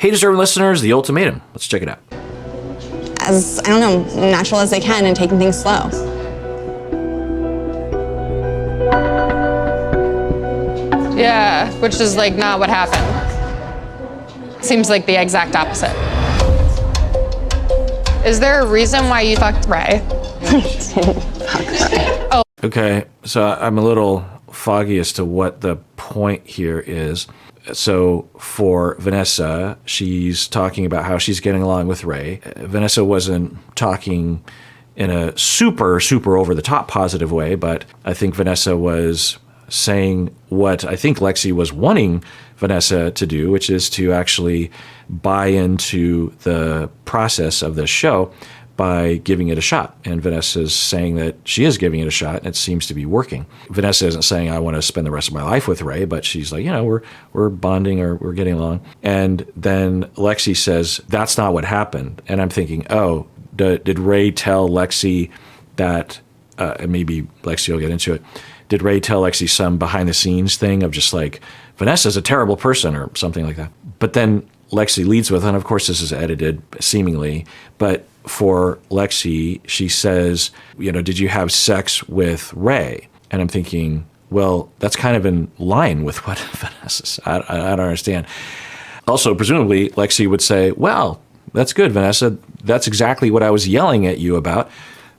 Hey, deserving listeners, The Ultimatum. Let's check it out. As, I don't know, natural as they can and taking things slow. Yeah, which is like not what happened. Seems like the exact opposite. Is there a reason why you fucked Ray? Fuck Ray. Oh. Okay, so I'm a little foggy as to what the point here is. So for Vanessa, she's talking about how she's getting along with Ray. Vanessa wasn't talking in a super, super over-the-top positive way, but I think Vanessa was saying what I think Lexi was wanting Vanessa to do, which is to actually buy into the process of this show by giving it a shot. And Vanessa's saying that she is giving it a shot, and it seems to be working. Vanessa isn't saying, I want to spend the rest of my life with Ray, but she's like, we're bonding, or we're getting along. And then Lexi says, that's not what happened. And I'm thinking, oh, did Ray tell Lexi that, and maybe Lexi will get into it, did Ray tell Lexi some behind-the-scenes thing of just like, Vanessa's a terrible person or something like that? But then Lexi leads with, and of course this is edited, seemingly, but for Lexi, she says, did you have sex with Ray? And I'm thinking, well, that's kind of in line with what Vanessa said. I don't understand. Also, presumably, Lexi would say, well, that's good, Vanessa. That's exactly what I was yelling at you about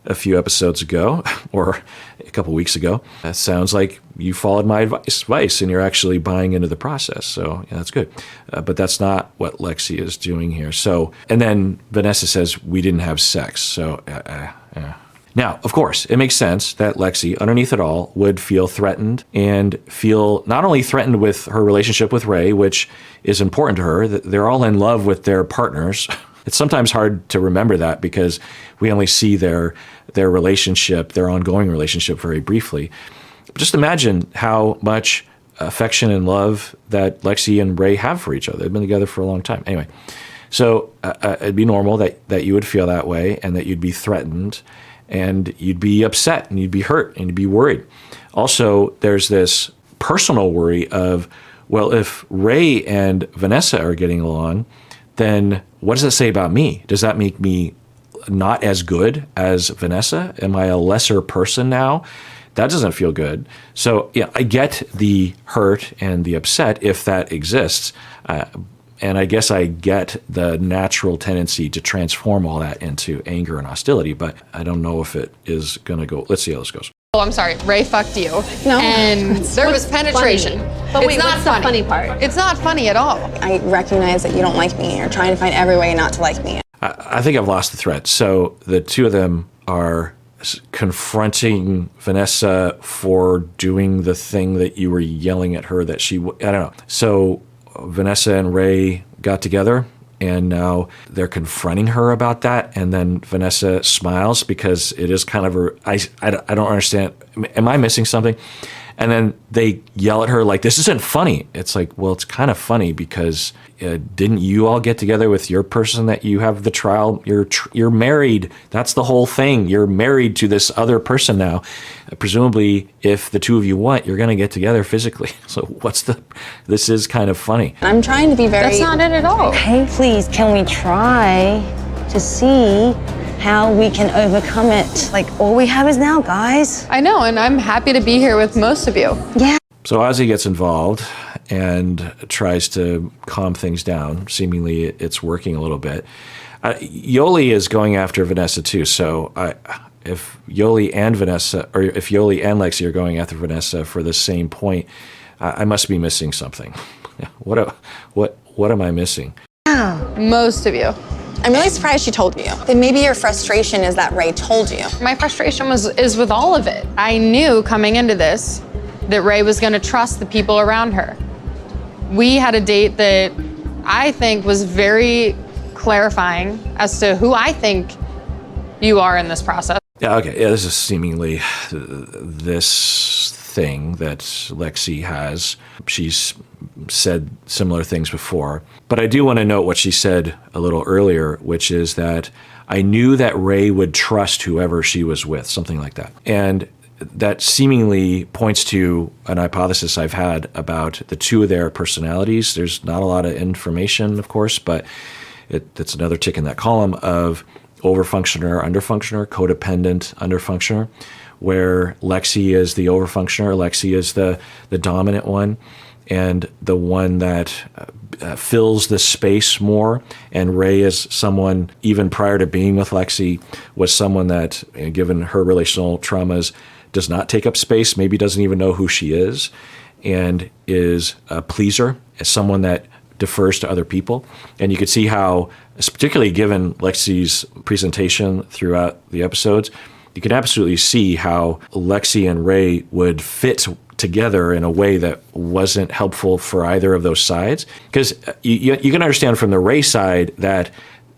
a few episodes ago, or a couple weeks ago. That sounds like you followed my advice and you're actually buying into the process. So yeah, that's good. But that's not what Lexi is doing here. So, and then Vanessa says, we didn't have sex. So, Now, of course, it makes sense that Lexi, underneath it all, would feel threatened and feel not only threatened with her relationship with Ray, which is important to her, that they're all in love with their partners. It's sometimes hard to remember that because we only see their relationship, their ongoing relationship very briefly. But just imagine how much affection and love that Lexi and Ray have for each other. They've been together for a long time. Anyway, so it'd be normal that you would feel that way and that you'd be threatened and you'd be upset and you'd be hurt and you'd be worried. Also, there's this personal worry of, well, if Ray and Vanessa are getting along, then what does that say about me? Does that make me not as good as Vanessa? Am I a lesser person now? That doesn't feel good. So yeah, I get the hurt and the upset if that exists. And I guess I get the natural tendency to transform all that into anger and hostility, but I don't know if it is going to go. Let's see how this goes. Oh, I'm sorry. Ray fucked you. No. And there was penetration. But wait, it's not what's the funny part? It's not funny at all. I recognize that you don't like me. You're trying to find every way not to like me. I think I've lost the thread. So the two of them are confronting Vanessa for doing the thing that you were yelling at her that she, I don't know. So Vanessa and Ray got together and now they're confronting her about that. And then Vanessa smiles because it is kind of I don't understand. Am I missing something? And then they yell at her like, this isn't funny. It's like, well, it's kind of funny because didn't you all get together with your person that you have the trial? You're married. That's the whole thing. You're married to this other person now. Presumably, if the two of you want, you're going to get together physically. So this is kind of funny. I'm trying to be very... That's not it at all. Hey, please, can we try to see how we can overcome it? Like, all we have is now, guys. I know, and I'm happy to be here with most of you. Yeah. So Ozzy gets involved and tries to calm things down. Seemingly, it's working a little bit. Yoli is going after Vanessa too. So if Yoli and Vanessa, or if Yoli and Lexi are going after Vanessa for the same point, I must be missing something. What am I missing? Most of you. I'm really surprised she told you. Then maybe your frustration is that Ray told you. My frustration is with all of it. I knew coming into this that Ray was going to trust the people around her. We had a date that I think was very clarifying as to who I think you are in this process. Yeah, okay. Yeah, this is seemingly this thing that Lexi has. She's said similar things before. But I do want to note what she said a little earlier, which is that I knew that Ray would trust whoever she was with, something like that. And that seemingly points to an hypothesis I've had about the two of their personalities. There's not a lot of information, of course, but it's another tick in that column of overfunctioner, underfunctioner, codependent, underfunctioner, where Lexi is the overfunctioner, Lexi is the dominant one, and the one that fills the space more. And Ray is someone, even prior to being with Lexi, was someone that, given her relational traumas, does not take up space, maybe doesn't even know who she is, and is a pleaser, as someone that defers to other people. And you could see how, particularly given Lexi's presentation throughout the episodes, you can absolutely see how Lexi and Ray would fit together in a way that wasn't helpful for either of those sides. Because you can understand from the Ray side that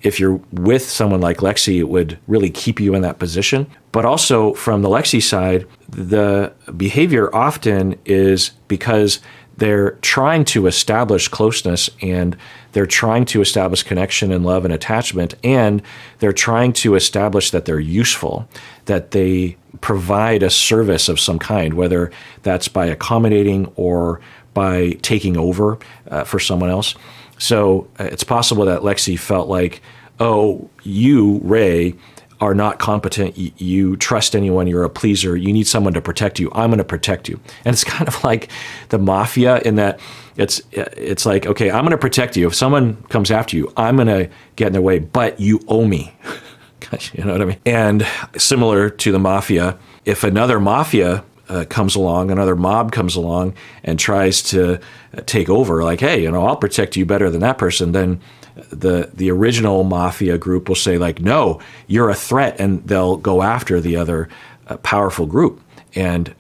if you're with someone like Lexi, it would really keep you in that position. But also from the Lexi side, the behavior often is because they're trying to establish closeness, and they're trying to establish connection and love and attachment, and they're trying to establish that they're useful, that they provide a service of some kind, whether that's by accommodating or by taking over for someone else. So it's possible that Lexi felt like, oh, you, Ray, are not competent, you trust anyone, you're a pleaser, you need someone to protect you, I'm going to protect you. And it's kind of like the mafia in that it's like, okay, I'm going to protect you. If someone comes after you, I'm going to get in their way, but you owe me. You know what I mean? And similar to the mafia, if another mafia comes along, another mob comes along and tries to take over, like, hey, I'll protect you better than that person, then the original mafia group will say, like, no, you're a threat, and they'll go after the other powerful group. And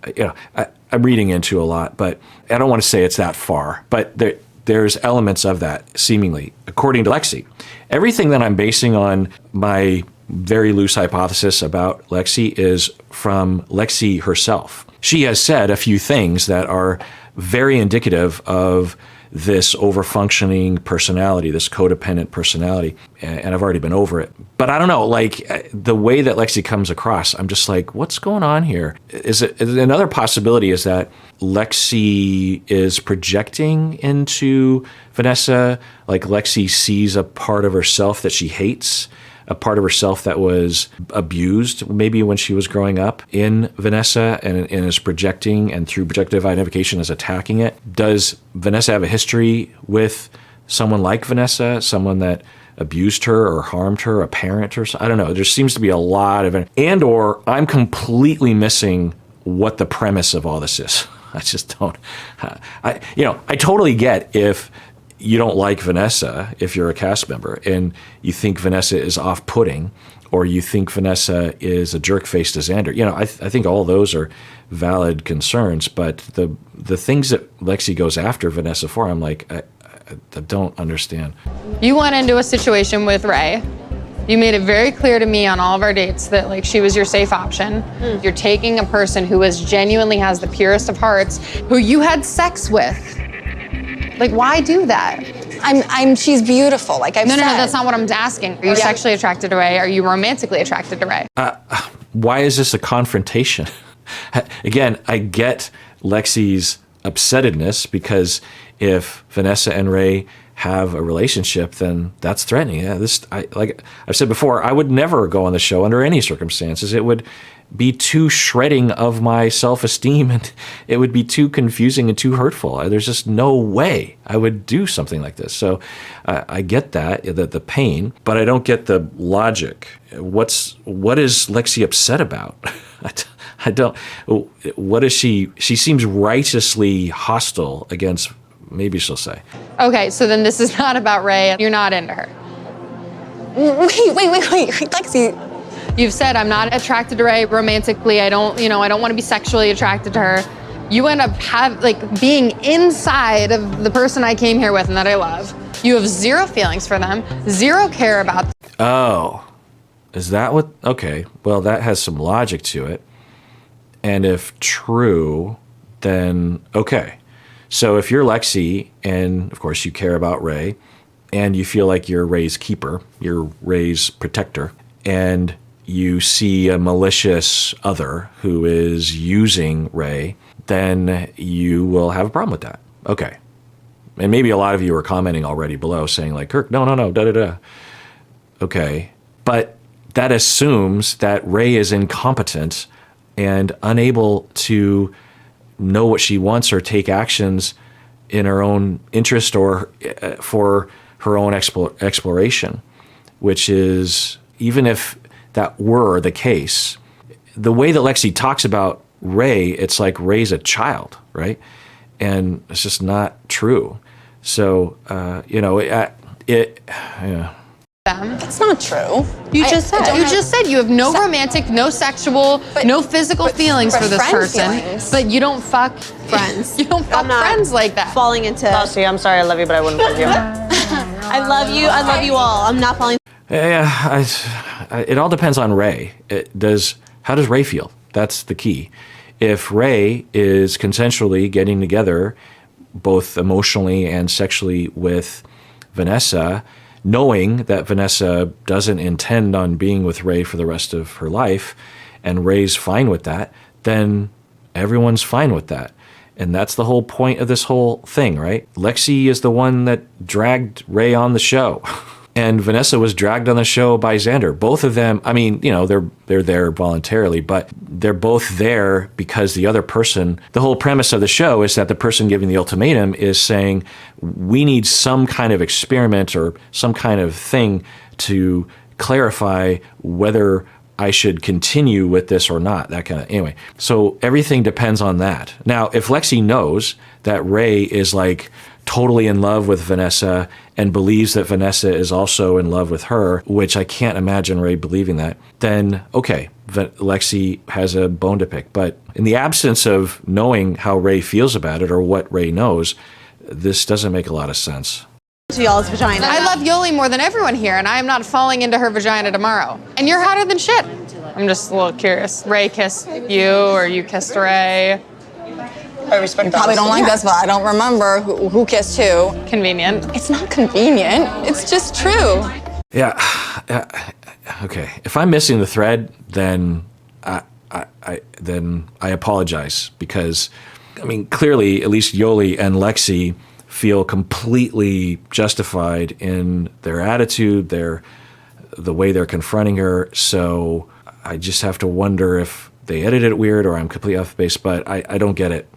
I'm reading into a lot, but I don't want to say it's that far, but there's elements of that, seemingly, according to Lexi. Everything that I'm basing on my very loose hypothesis about Lexi is from Lexi herself. She has said a few things that are very indicative of this overfunctioning personality, this codependent personality, and I've already been over it. But I don't know, like the way that Lexi comes across, I'm just like, what's going on here? Is it another possibility is that Lexi is projecting into Vanessa, like Lexi sees a part of herself that she hates, a part of herself that was abused maybe when she was growing up in Vanessa, and is projecting, and through projective identification is attacking it. Does Vanessa have a history with someone like Vanessa, someone that abused her or harmed her, a parent or something? I don't know. There seems to be a lot of it. And or I'm completely missing what the premise of all this is. I just don't. I totally get if you don't like Vanessa, if you're a cast member, and you think Vanessa is off-putting, or you think Vanessa is a jerk-face to Xander. I think all those are valid concerns, but the things that Lexi goes after Vanessa for, I'm like, I don't understand. You went into a situation with Ray. You made it very clear to me on all of our dates that like she was your safe option. You're taking a person who genuinely has the purest of hearts, who you had sex with. Like, why do that? She's beautiful, like I've said. No, that's not what I'm asking. Are you sexually attracted to Ray? Are you romantically attracted to Ray? Why is this a confrontation? Again, I get Lexi's upsettedness, because if Vanessa and Ray have a relationship, then that's threatening. Like I've said before, I would never go on the show under any circumstances. It would be too shredding of my self-esteem, and it would be too confusing and too hurtful. There's just no way I would do something like this. So I get the pain, but I don't get the logic. What is Lexi upset about? I don't. What is she? She seems righteously hostile against. Maybe she'll say. Okay, so then this is not about Ray. You're not into her. Wait, Lexi. You've said I'm not attracted to Ray romantically. I don't want to be sexually attracted to her. You end up being inside of the person I came here with and that I love. You have zero feelings for them, zero care about them. Oh, is that what? Okay, well, that has some logic to it. And if true, then okay. So if you're Lexi, and of course you care about Ray, and you feel like you're Ray's keeper, you're Ray's protector, and you see a malicious other who is using Ray, then you will have a problem with that. Okay. And maybe a lot of you are commenting already below saying like, Kirk, no, da-da-da. Okay. But that assumes that Ray is incompetent and unable to know what she wants or take actions in her own interest or for her own exploration, which is, even if that were the case, the way that Lexi talks about Ray, it's like Ray's a child, right? And it's just not true. So, That's not true. You just said you have no romantic, no sexual, no physical feelings but for this friend person, feelings. but you don't fuck friends. You don't fuck I'm not friends like that. falling into. Lexi, I'm sorry, I love you, but I wouldn't fuck you. I love you. I love you all. I'm not falling. Yeah, it all depends on Ray. How does Ray feel? That's the key. If Ray is consensually getting together, both emotionally and sexually, with Vanessa, knowing that Vanessa doesn't intend on being with Ray for the rest of her life, and Ray's fine with that, then everyone's fine with that. And that's the whole point of this whole thing, right? Lexi is the one that dragged Ray on the show. And Vanessa was dragged on the show by Xander. Both of them, I mean, they're there voluntarily, but they're both there because the other person, the whole premise of the show is that the person giving the ultimatum is saying, we need some kind of experiment or some kind of thing to clarify whether I should continue with this or not, that kind of, anyway. So everything depends on that. Now, if Lexi knows that Ray is like totally in love with Vanessa and believes that Vanessa is also in love with her, which I can't imagine Ray believing that, then okay, Lexi has a bone to pick. But in the absence of knowing how Ray feels about it or what Ray knows, this doesn't make a lot of sense. To y'all's vagina. I love Yoli more than everyone here, and I am not falling into her vagina tomorrow. And you're hotter than shit. I'm just a little curious. Ray kissed you, or you kissed Ray? I respect that. Probably don't like this, but I don't remember who kissed who. Convenient. It's not convenient. It's just true. Yeah. Okay. If I'm missing the thread, then I apologize, because, I mean, clearly at least Yoli and Lexi feel completely justified in their attitude, the way they're confronting her. So I just have to wonder if they edited it weird or I'm completely off base, but I don't get it.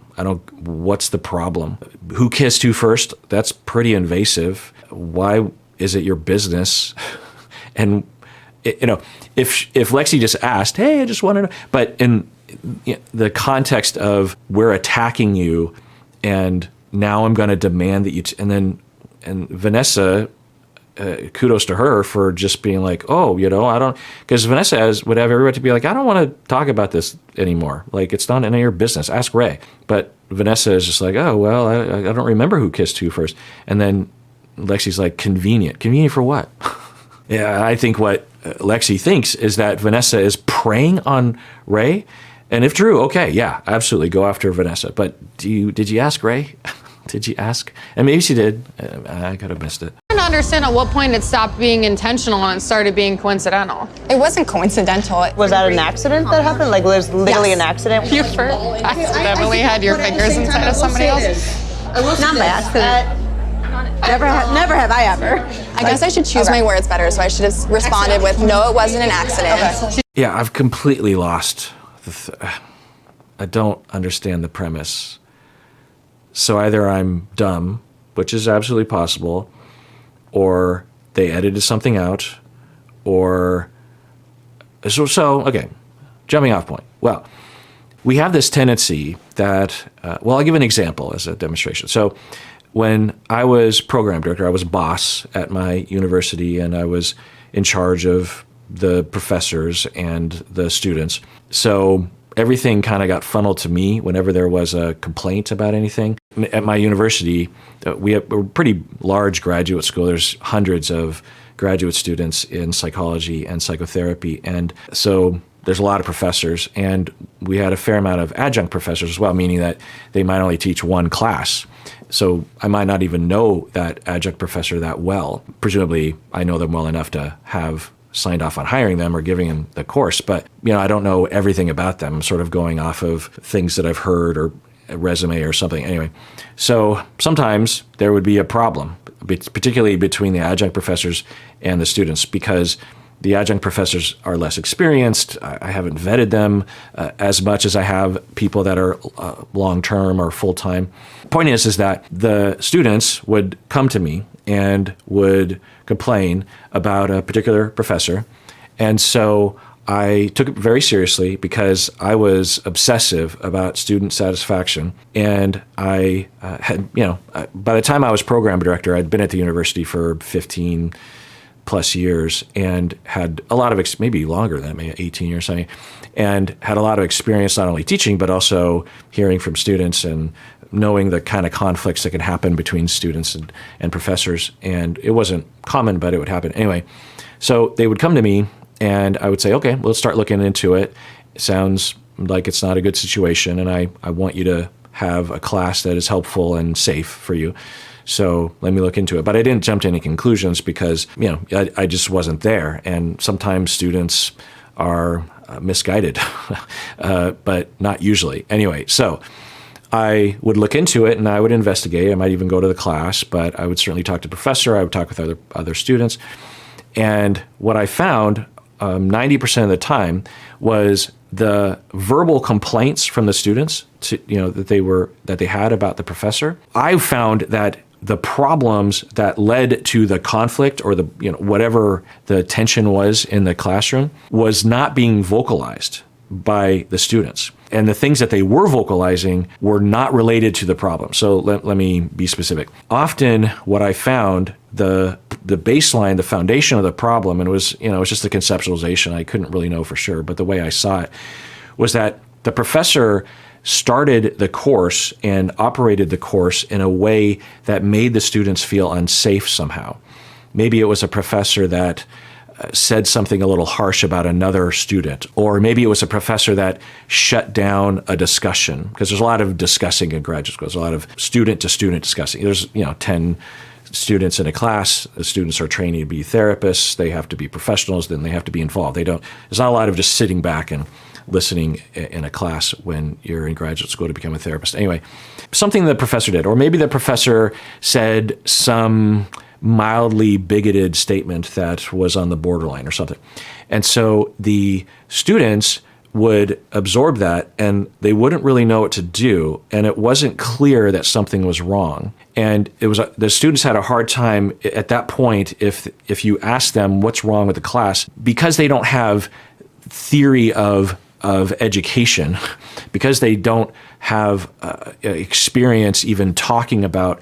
What's the problem? Who kissed who first? That's pretty invasive. Why is it your business? And, if Lexi just asked, hey, I just want to know, but in the context of we're attacking you and now I'm going to demand that you, and Vanessa, kudos to her for just being like, oh, I don't, because Vanessa would have every right to be like, I don't want to talk about this anymore. Like, it's not any of your business. Ask Ray. But Vanessa is just like, oh, well, I don't remember who kissed who first. And then Lexi's like, convenient. Convenient for what? Yeah, I think what Lexi thinks is that Vanessa is preying on Ray. And if true, okay, yeah, absolutely, go after Vanessa. But did you ask Ray? Did you ask? And maybe she did. I could have missed it. I don't understand at what point it stopped being intentional and it started being coincidental. It wasn't coincidental. Was that an accident that happened? Like, was literally an accident? You accidentally had your fingers inside of somebody else? Not by accident. Never have I ever. I guess I should choose my words better, so I should have responded with, no, it wasn't an accident. Yeah, I've completely lost. I don't understand the premise. So either I'm dumb, which is absolutely possible, or they edited something out, or so okay, jumping off point. Well, we have this tendency that, I'll give an example as a demonstration. So when I was program director, I was boss at my university, and I was in charge of the professors and the students. So everything kind of got funneled to me whenever there was a complaint about anything. At my university, we're a pretty large graduate school. There's hundreds of graduate students in psychology and psychotherapy. And so there's a lot of professors, and we had a fair amount of adjunct professors as well, meaning that they might only teach one class. So I might not even know that adjunct professor that well. Presumably, I know them well enough to have signed off on hiring them or giving them the course, but I don't know everything about them. I'm sort of going off of things that I've heard or a resume or something. Anyway, so sometimes there would be a problem, particularly between the adjunct professors and the students, because the adjunct professors are less experienced. I haven't vetted them as much as I have people that are long-term or full-time. Point is that the students would come to me and would complain about a particular professor. And so I took it very seriously because I was obsessive about student satisfaction. And I had, by the time I was program director, I'd been at the university for 15 plus years and had a lot of, maybe longer than maybe 18 years, and had a lot of experience not only teaching, but also hearing from students and knowing the kind of conflicts that can happen between students and professors. And it wasn't common, but it would happen. Anyway, so they would come to me and I would say, okay, well, let's start looking into it. It sounds like it's not a good situation, and I want you to have a class that is helpful and safe for you. So let me look into it. But I didn't jump to any conclusions because, I just wasn't there. And sometimes students are misguided, but not usually. Anyway, so I would look into it and I would investigate. I might even go to the class, but I would certainly talk to the professor. I would talk with other students. And what I found 90% of the time was the verbal complaints from the students that they had about the professor. I found that the problems that led to the conflict or the whatever the tension was in the classroom was not being vocalized by the students. And the things that they were vocalizing were not related to the problem. So let me be specific. Often what I found, the baseline, the foundation of the problem, and it was just a conceptualization, I couldn't really know for sure, but the way I saw it was that the professor started the course and operated the course in a way that made the students feel unsafe somehow. Maybe it was a professor that said something a little harsh about another student, or maybe it was a professor that shut down a discussion, because there's a lot of discussing in graduate school. There's a lot of student-to-student discussing. There's 10 students in a class. The students are training to be therapists. They have to be professionals. Then they have to be involved. There's not a lot of just sitting back and listening in a class when you're in graduate school to become a therapist. Anyway, something the professor did, or maybe the professor said some mildly bigoted statement that was on the borderline or something. And so the students would absorb that and they wouldn't really know what to do. And it wasn't clear that something was wrong. And the students had a hard time at that point if you ask them what's wrong with the class, because they don't have theory of education, because they don't have experience even talking about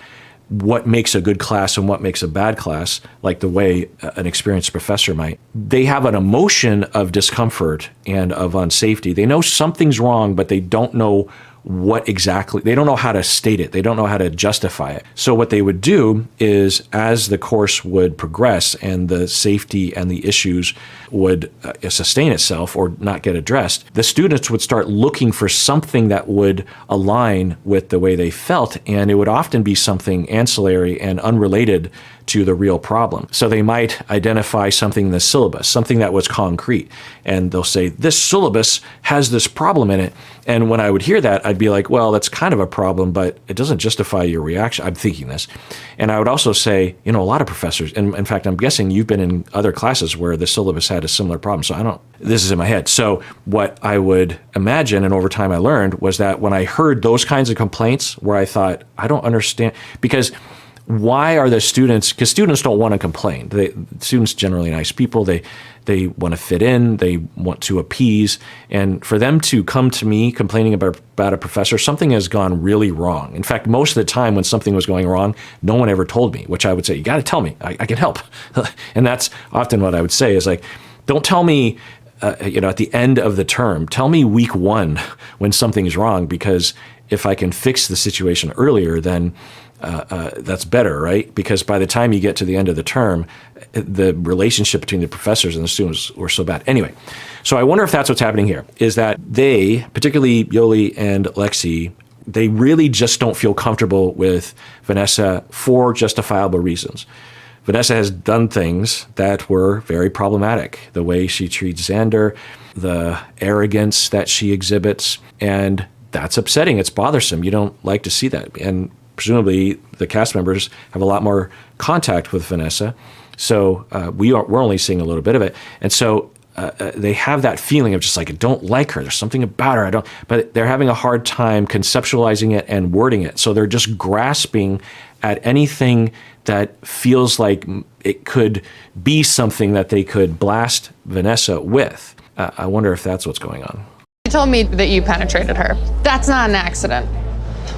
what makes a good class and what makes a bad class, like the way an experienced professor might. They have an emotion of discomfort and of unsafety. They know something's wrong, but they don't know what exactly, they don't know how to state it. They don't know how to justify it. So what they would do is, as the course would progress and the safety and the issues would sustain itself or not get addressed, the students would start looking for something that would align with the way they felt, and it would often be something ancillary and unrelated to the real problem. So they might identify something in the syllabus, something that was concrete, and they'll say, this syllabus has this problem in it. And when I would hear that, I'd be like, well, that's kind of a problem, but it doesn't justify your reaction. I'm thinking this. And I would also say, a lot of professors, and in fact, I'm guessing you've been in other classes where the syllabus had a similar problem. So this is in my head. So what I would imagine, and over time I learned, was that when I heard those kinds of complaints where I thought, I don't understand, because why are the students, because students don't want to complain. Students generally nice people. They want to fit in. They want to appease. And for them to come to me complaining about a professor, something has gone really wrong. In fact, most of the time when something was going wrong, no one ever told me, which I would say, you got to tell me. I can help. And that's often what I would say is like, don't tell me, at the end of the term, tell me week 1 when something's wrong, because if I can fix the situation earlier, then that's better, right? Because by the time you get to the end of the term, the relationship between the professors and the students were so bad. Anyway, so I wonder if that's what's happening here, is that they, particularly Yoli and Lexi, they really just don't feel comfortable with Vanessa for justifiable reasons. Vanessa has done things that were very problematic. The way she treats Xander, the arrogance that she exhibits, and that's upsetting. It's bothersome. You don't like to see that. And presumably the cast members have a lot more contact with Vanessa. So we're only seeing a little bit of it. And so they have that feeling of just like, I don't like her. There's something about her. But they're having a hard time conceptualizing it and wording it. So they're just grasping at anything that feels like it could be something that they could blast Vanessa with. I wonder if that's what's going on. You told me that you penetrated her. That's not an accident.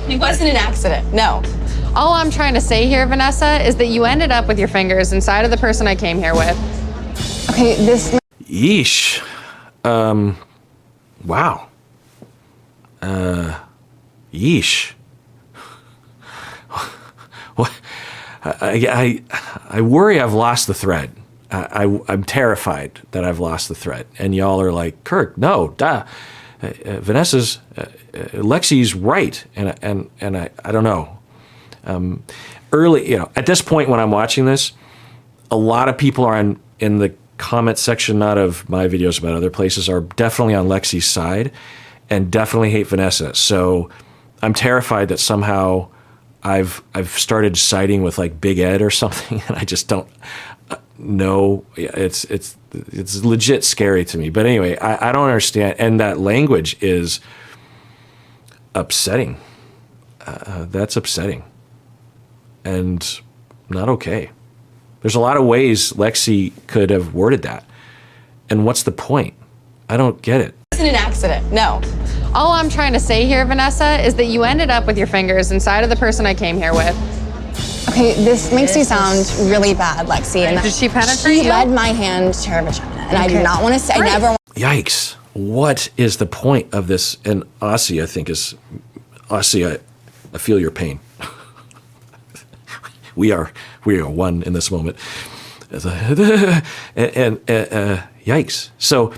It wasn't an accident, no. All I'm trying to say here, Vanessa, is that you ended up with your fingers inside of the person I came here with. Okay, this... Yeesh. Wow. Yeesh. What? I worry I've lost the thread. I'm terrified that I've lost the thread. And y'all are like, Kirk, no, duh. Lexi's right. And I don't know. Early, at this point when I'm watching this, a lot of people are in the comment section, not of my videos, but other places, are definitely on Lexi's side and definitely hate Vanessa. So I'm terrified that somehow I've started siding with like Big Ed or something, and I just don't know. It's legit scary to me. But anyway, I don't understand, and that language is upsetting. That's upsetting, and not okay. There's a lot of ways Lexi could have worded that, and what's the point? I don't get it. It wasn't an accident, no. All I'm trying to say here, Vanessa, is that you ended up with your fingers inside of the person I came here with. Okay, this makes you sound really bad, Lexi. And Did she penetrate you? She led my hand to her vagina, and I do not want to say, I never... Yikes. What is the point of this? And Aussie, I think, is... Aussie, I feel your pain. We are one in this moment. And yikes. So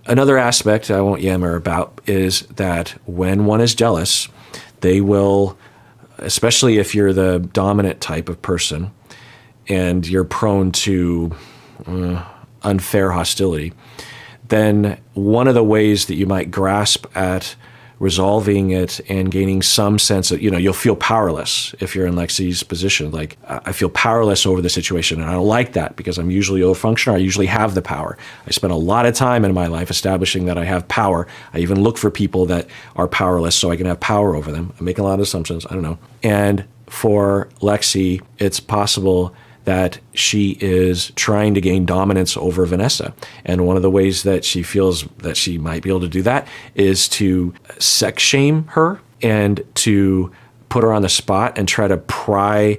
another aspect I won't yammer about is that when one is jealous, they will, especially if you're the dominant type of person and you're prone to unfair hostility, then one of the ways that you might grasp at resolving it and gaining some sense of, you'll feel powerless if you're in Lexi's position. Like, I feel powerless over the situation, and I don't like that because I'm usually a functioner. I usually have the power. I spend a lot of time in my life establishing that I have power. I even look for people that are powerless so I can have power over them. I'm making a lot of assumptions. I don't know. And for Lexi, it's possible that she is trying to gain dominance over Vanessa. And one of the ways that she feels that she might be able to do that is to sex shame her and to put her on the spot and try to pry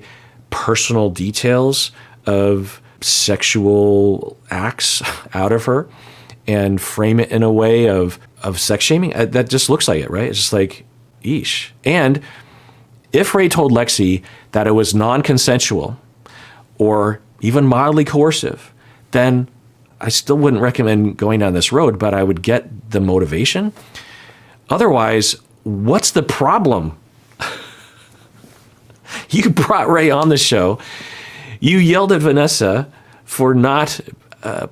personal details of sexual acts out of her and frame it in a way of sex shaming. That just looks like it, right? It's just like, eesh. And if Ray told Lexi that it was non-consensual or even mildly coercive, then I still wouldn't recommend going down this road, but I would get the motivation. Otherwise, what's the problem? You brought Ray on the show. You yelled at Vanessa for not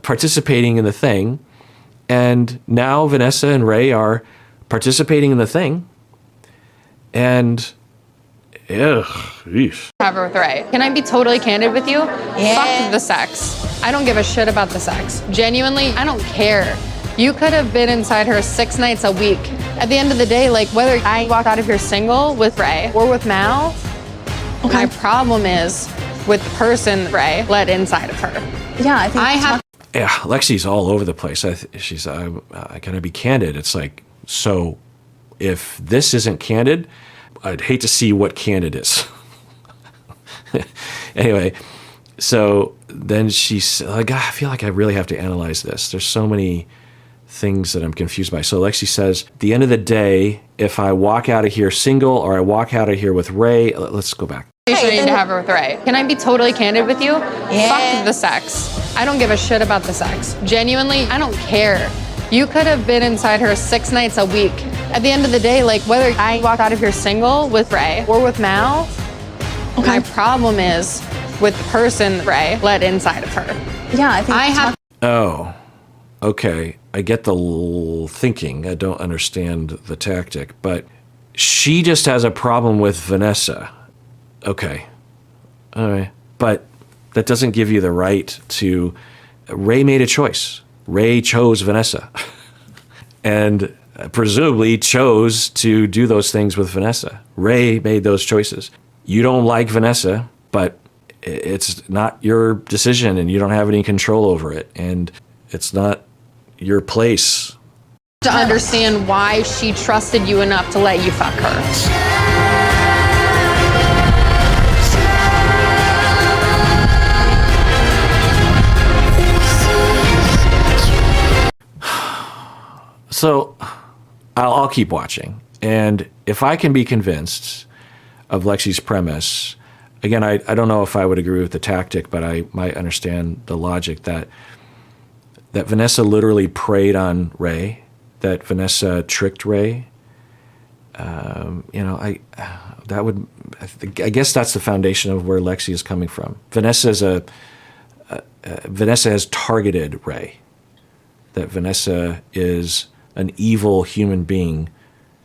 participating in the thing, and now Vanessa and Ray are participating in the thing, and ugh, eesh. Have her with Ray. Can I be totally candid with you? Yeah. Fuck the sex. I don't give a shit about the sex. Genuinely, I don't care. You could have been inside her 6 nights a week. At the end of the day, like whether I walked out of here single with Ray or with Mal, my problem is with the person Ray let inside of her. Yeah, I think Yeah, Lexi's all over the place. She's, I gotta be candid. It's like, so if this isn't candid, I'd hate to see what candid is. Anyway, so then she's like, I feel like I really have to analyze this. There's so many things that I'm confused by. So Lexi says, at the end of the day, if I walk out of here single or I walk out of here with Ray, let's go back. You need to have her with Ray. Can I be totally candid with you? Yeah. Fuck the sex. I don't give a shit about the sex. Genuinely, I don't care. You could have been inside her 6 nights a week. At the end of the day, like whether I walked out of here single with Ray or with Mal, my problem is with the person Ray let inside of her. Yeah, I think I have Oh, okay. I get the thinking. I don't understand the tactic, but she just has a problem with Vanessa. Okay. All right. But that doesn't give you the right to. Ray made a choice. Ray chose Vanessa. And presumably chose to do those things with Vanessa. Ray made those choices. You don't like Vanessa, but it's not your decision and you don't have any control over it. And it's not your place. to understand why she trusted you enough to let you fuck her. So I'll keep watching. And if I can be convinced of Lexi's premise, again, I don't know if I would agree with the tactic, but I might understand the logic that Vanessa literally preyed on Ray, that Vanessa tricked Ray. I guess that's the foundation of where Lexi is coming from. Vanessa has targeted Ray. That Vanessa is an evil human being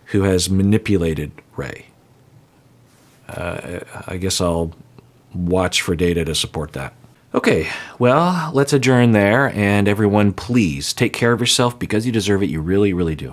who has manipulated Ray. I guess I'll watch for data to support that. Okay, well, let's adjourn there. And everyone, please take care of yourself because you deserve it. You really, really do.